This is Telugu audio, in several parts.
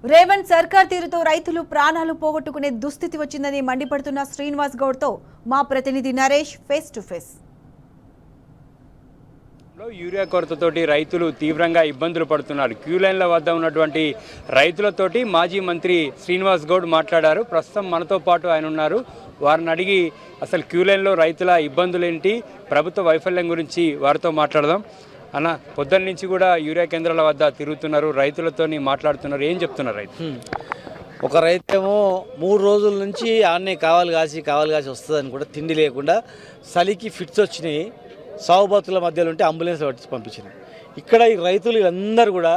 రేవంత్ సర్కార్ తీరుతో రైతులు ప్రాణాలు పోగొట్టుకునే దుస్థితి వచ్చిందని మండిపడుతున్న శ్రీనివాస్ గౌడ్తో మా ప్రతినిధి Naresh face to face. Urea కొరతతోటి రైతులు తీవ్రంగా ఇబ్బందులు పడుతున్నారు. క్యూ లైన్ల వద్ద ఉన్నటువంటి రైతులతోటి మాజీ మంత్రి శ్రీనివాస్ గౌడ్ మాట్లాడారు. ప్రస్తుతం మనతో పాటు ఆయన ఉన్నారు. వారిని అడిగి అసలు క్యూ లైన్లో రైతుల ఇబ్బందులు ఏంటి, ప్రభుత్వ వైఫల్యం గురించి వారితో మాట్లాడదాం. అన్న, పొద్దున్న నుంచి కూడా యూరియా కేంద్రాల వద్ద తిరుగుతున్నారు, రైతులతో మాట్లాడుతున్నారు. ఏం చెప్తున్నారు రైతు? ఒక రైతేమో 3 రోజుల నుంచి ఆడనే కావాలి కాసి వస్తుందని కూడా తిండి లేకుండా చలికి ఫిట్స్ వచ్చినాయి. సాగుబతుల మధ్యలో ఉంటే అంబులెన్స్ పట్టి పంపించినాయి. ఇక్కడ ఈ రైతులు అందరూ కూడా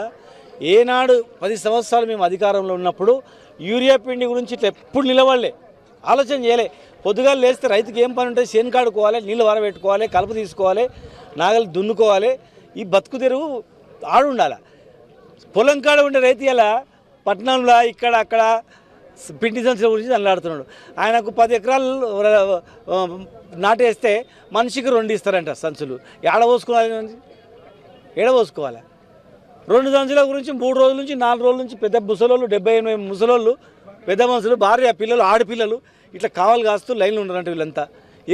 ఏనాడు 10 సంవత్సరాలు మేము అధికారంలో ఉన్నప్పుడు యూరియా పిండి గురించి ఇట్లా ఎప్పుడు నిలబడలే, ఆలోచన చేయలే. పొద్దుగా లేస్తే రైతుకి ఏం పని ఉంటుంది? చేను కాడుకోవాలి, నీళ్ళు వరబెట్టుకోవాలి, కలుపు తీసుకోవాలి, నాగలు దున్నుకోవాలి. ఈ బతుకు తెరువు ఆడుండాలి. పొలం కాడ ఉండే రైతు ఇలా పట్టణంలో ఇక్కడ అక్కడ పిండి సంచుల గురించి అల్లాడుతున్నాడు. ఆయనకు 10 ఎకరాలు నాటేస్తే మనిషికి 2 ఇస్తారంట సంచులు. ఏడ పోసుకోవాలి 2 సంచుల గురించి 3 రోజుల నుంచి 4 రోజుల నుంచి పెద్ద ముసలోళ్ళు 70-80 ముసలోళ్ళు, పెద్ద మనుషులు, భార్య, పిల్లలు, ఆడపిల్లలు ఇట్లా కావాలి కాస్తూ లైన్లు ఉన్నారంట. వీళ్ళంతా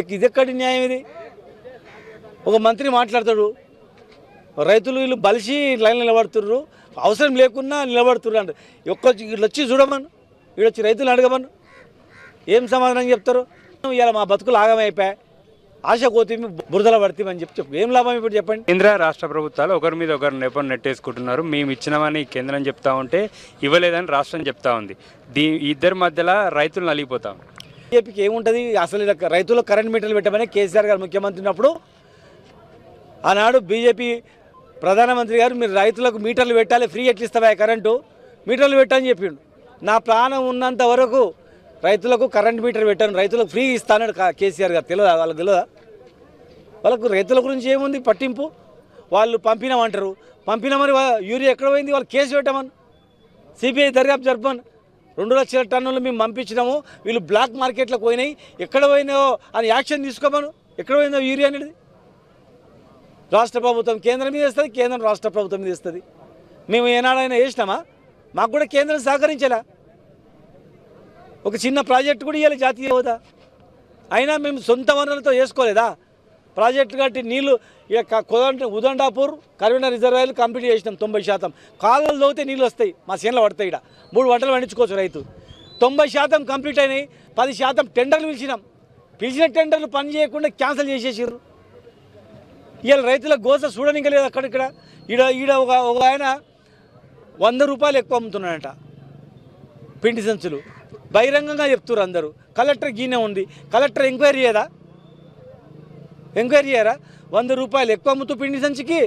ఇది ఎక్కడి న్యాయం? ఇది ఒక మంత్రి మాట్లాడతాడు, రైతులు వీళ్ళు బలిసి లైన్లు నిలబడుతుర్రు, అవసరం లేకున్నా నిలబడుతుర్రు అంటే వీళ్ళు వచ్చి చూడమను, వీళ్ళొచ్చి రైతులు అడగమను, ఏం సమాధానం చెప్తారు? ఇలా మా బతుకులు ఆగమైపోయాయి, ఆశ కోతిమి బురదల పడితేమని చెప్పు ఏం లాభం ఇప్పుడు చెప్పండి? కేంద్ర రాష్ట్ర ప్రభుత్వాలు ఒకరి మీద ఒకరు నెట్టేసుకుంటున్నారు. మేము ఇచ్చినామని కేంద్రం చెప్తా ఉంటే ఇవ్వలేదని రాష్ట్రం చెప్తా ఉంది. ఇద్దరి మధ్యలో రైతులు నలిగిపోతాం. బీజేపీకి ఏముంటుంది అసలు? రైతులకు కరెంట్ మీటర్లు పెట్టమని కేసీఆర్ గారు ముఖ్యమంత్రి ఉన్నప్పుడు ఆనాడు బీజేపీ ప్రధానమంత్రి గారు మీరు రైతులకు మీటర్లు పెట్టాలి, ఫ్రీ ఎట్లా ఇస్తావా కరెంటు, మీటర్లు పెట్టని చెప్పిండు. నా ప్రాణం ఉన్నంత వరకు రైతులకు కరెంట్ మీటర్ పెట్టాను, రైతులకు ఫ్రీ ఇస్తానని కేసీఆర్ గారు. తెలియదా వాళ్ళకి? తెలియదా వాళ్ళకు? రైతుల గురించి ఏముంది పట్టింపు? వాళ్ళు పంపినామంటారు, పంపినామని యూరియా ఎక్కడ పోయింది? వాళ్ళు కేసు పెట్టమని, సిబిఐ దర్యాప్తు జరపమని. 2 లక్షల టన్నులు మేము పంపించినాము, వీళ్ళు బ్లాక్ మార్కెట్లకు పోయినాయి, ఎక్కడ పోయినాయో అని యాక్షన్ తీసుకోమను. ఎక్కడ పోయిందో యూరియా అనేది? రాష్ట్ర ప్రభుత్వం కేంద్రం మీద ఇస్తుంది, కేంద్రం రాష్ట్ర ప్రభుత్వం మీద ఇస్తుంది. మేము ఏనాడైనా వేసినామా? మాకు కూడా కేంద్రం సహకరించేలా ఒక చిన్న ప్రాజెక్టు కూడా ఇవ్వాలి జాతీయ హోదా. అయినా మేము సొంత వనరులతో చేసుకోలేదా? ప్రాజెక్టు కట్టి నీళ్లు ఉదండాపూర్ కరీంనగర్ రిజర్వాయర్లు కంప్లీట్ చేసినాం 90%. కాలువలు తోగితే నీళ్ళు వస్తాయి, మా చేనులో పడతాయి. ఇక్కడ 3 పంటలు పండించుకోవచ్చు రైతు. 90% కంప్లీట్ అయినాయి. 10% టెండర్లు పిలిచిన టెండర్లు పని చేయకుండా క్యాన్సిల్ చేసేసారు. ఇవాళ రైతుల గోస చూడనిక లేదు. అక్కడిక్కడ ఈడ ఒక ఆయన 100 రూపాయలు ఎక్కువ అమ్ముతున్నాడంట పిండి సంచులు. బహిరంగంగా చెప్తున్నారు అందరూ. కలెక్టర్ గీనే ఉంది, కలెక్టర్ ఎంక్వైరీ చేయరా? 100 రూపాయలు ఎక్కువ అమ్ముతూ పిండి సంచికి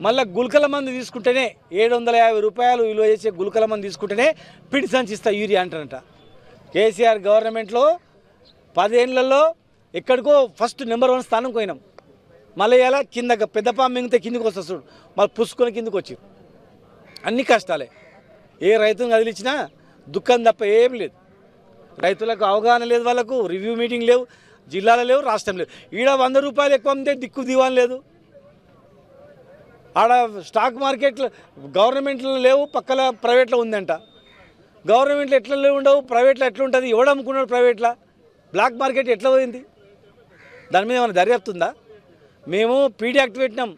మళ్ళీ గుల్కల మంది తీసుకుంటేనే 750 రూపాయలు విలువ చేసే గుల్కల మంది తీసుకుంటేనే పిండి సంచి ఇస్తా యూరియా అంటారంట. కేసీఆర్ గవర్నమెంట్లో 10 ఏళ్లలో ఎక్కడికో ఫస్ట్ నెంబర్ 1 స్థానం పోయినాం. మళ్ళీ ఇలా కింద పెద్ద పాము మింగితే కిందికి వస్తా చూడు, మళ్ళీ పుసుకొని కిందికి వచ్చి అన్ని కష్టాలే. ఏ రైతును కదిలిచ్చినా దుఃఖం తప్ప ఏం లేదు. రైతులకు అవగాహన లేదు, వాళ్ళకు రివ్యూ మీటింగ్ లేవు, జిల్లాలో లేవు, రాష్ట్రం లేదు. ఈడ 100 రూపాయలు ఎక్కువ అమ్మితే దిక్కు దివాన్ లేదు. ఆడ స్టాక్ మార్కెట్లు గవర్నమెంట్లో లేవు, పక్కల ప్రైవేట్లో ఉందంట. గవర్నమెంట్లో ఎట్లా లేవు ఉండవు, ప్రైవేట్లో ఎట్లుంటుంది? ఎవడు అమ్ముకున్నాడు ప్రైవేట్లో? బ్లాక్ మార్కెట్ ఎట్లా పోయింది? దాని మీద ఏమైనా దర్యాప్తుందా? మేము పీడీ యాక్ట్ పెట్టినాం.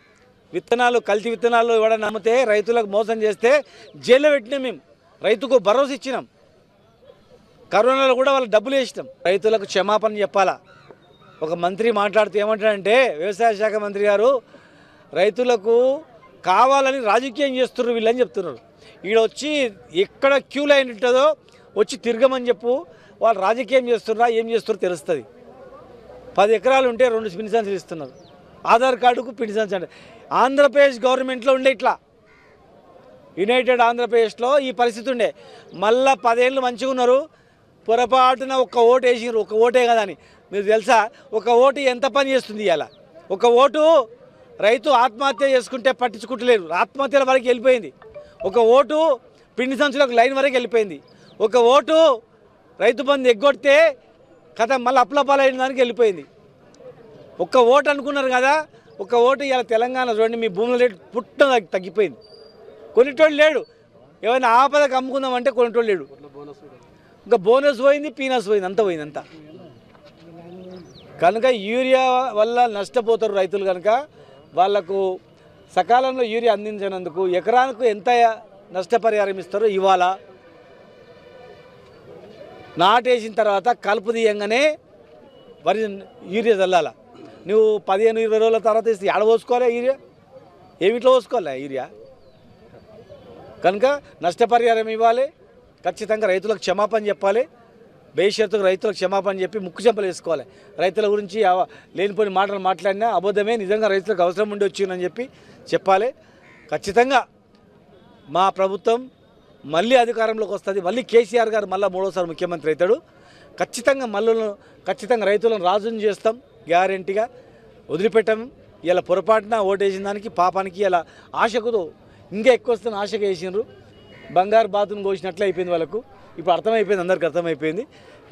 విత్తనాలు కల్తీ విత్తనాలు ఎవడన్నా నమ్మితే రైతులకు మోసం చేస్తే జైల్లో పెట్టినాం. మేము రైతుకు భరోసా ఇచ్చినాం. కరోనాలో కూడా వాళ్ళు డబ్బులు వేసినాం. రైతులకు క్షమాపణ చెప్పాలా? ఒక మంత్రి మాట్లాడితే ఏమంటాడంటే, వ్యవసాయ శాఖ మంత్రి గారు రైతులకు కావాలని రాజకీయం చేస్తున్నారు వీళ్ళని చెప్తున్నారు. ఈడొచ్చి ఎక్కడ క్యూ లైన్ ఉంటుందో వచ్చి తిరగమని చెప్పు. వాళ్ళు రాజకీయం చేస్తున్నారా ఏం చేస్తున్నారో తెలుస్తుంది. 10 ఎకరాలు ఉంటే 2 పిండి సంచులు ఇస్తున్నారు. ఆధార్ కార్డుకు పిండి సంచి అంటే ఆంధ్రప్రదేశ్ గవర్నమెంట్లో ఉండే ఇట్లా, యునైటెడ్ ఆంధ్రప్రదేశ్లో ఈ పరిస్థితి ఉండే. మళ్ళా 10 ఏళ్ళు మంచిగా ఉన్నారు, పొరపాటున ఒక్క ఓటు వేసినారు. ఒక ఓటే కదా అని మీరు తెలుసా? ఒక ఓటు ఎంత పని చేస్తుంది? ఇలా ఒక ఓటు రైతు ఆత్మహత్య చేసుకుంటే పట్టించుకుంటలేరు, ఆత్మహత్యల వరకు వెళ్ళిపోయింది. ఒక ఓటు పిండి సంచులకు లైన్ వరకు వెళ్ళిపోయింది. ఒక ఓటు రైతు బంధు ఎగ్గొడితే కథ మళ్ళీ అప్లపాలైన దానికి వెళ్ళిపోయింది. ఒక్క ఓటు అనుకున్నారు కదా, ఒక ఓటు ఇలా తెలంగాణ చూడండి, మీ భూముల రేటు పుట్ట తగ్గిపోయింది. కొన్నిటోళ్ళు లేడు, ఏమైనా ఆపదకు అమ్ముకుందామంటే కొనేటోళ్ళు లేడు. ఇంకా బోనస్ పోయింది, పీనస్ పోయింది, అంత పోయింది అంతా. కనుక యూరియా వల్ల నష్టపోతారు రైతులు. కనుక వాళ్లకు సకాలంలో యూరియా అందించినందుకు ఎకరానికి ఎంత నష్టపరిహారం ఇస్తారో ఇవాళ నాటేసిన తర్వాత కలుపు తీయంగానే వరి యూరియా చల్లాల. నువ్వు 15-20 రోజుల తర్వాత ఇస్తే ఎడ పోసుకోవాలి యూరియా? ఏమిట్లో పోసుకోవాలి యూరియా? కనుక నష్టపరిహారం ఇవ్వాలి, ఖచ్చితంగా రైతులకు క్షమాపణ చెప్పాలి, భవిష్యత్తుకు రైతులకు క్షమాపణ చెప్పి ముక్కు చెంపలు వేసుకోవాలి. రైతుల గురించి లేనిపోయిన మాటలు మాట్లాడినా అబద్ధమే, నిజంగా రైతులకు అవసరం ఉండి వచ్చిందని చెప్పి చెప్పాలి. ఖచ్చితంగా మా ప్రభుత్వం మళ్ళీ అధికారంలోకి వస్తుంది, మళ్ళీ కేసీఆర్ గారు మళ్ళీ 3వసారి ముఖ్యమంత్రి అవుతాడు. ఖచ్చితంగా రైతులను రాజుని చేస్తాం, గ్యారెంటీగా వదిలిపెట్టాము. ఇలా పొరపాటున ఓటేసిన దానికి పాపానికి ఇలా ఆశకుతో ఇంకా ఎక్కువ వస్తున్న ఆశగా వేసినారు. బంగారు బాతును కోసినట్లే అయిపోయింది వాళ్ళకు. ఇప్పుడు అర్థమైపోయింది, అందరికీ అర్థమైపోయింది.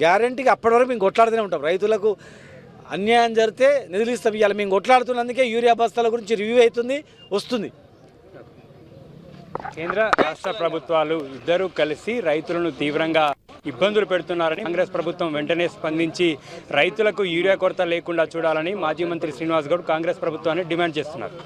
గ్యారెంటీగా అప్పటి వరకు మేము కొట్లాడుతూనే ఉంటాం. రైతులకు అన్యాయం జరిగితే నిధులిస్తాం. ఇవాళ మేము కొట్లాడుతున్నందుకే యూరియా బస్తాల గురించి రివ్యూ అవుతుంది, వస్తుంది. కేంద్ర రాష్ట్ర ప్రభుత్వాలు ఇద్దరూ కలిసి రైతులను తీవ్రంగా ఇబ్బందులు పెడుతున్నారని కాంగ్రెస్ ప్రభుత్వం వెంటనే స్పందించి రైతులకు యూరియా కొరత లేకుండా చూడాలని మాజీ మంత్రి శ్రీనివాస్ గౌడ్ కాంగ్రెస్ ప్రభుత్వాన్ని డిమాండ్ చేస్తున్నారు.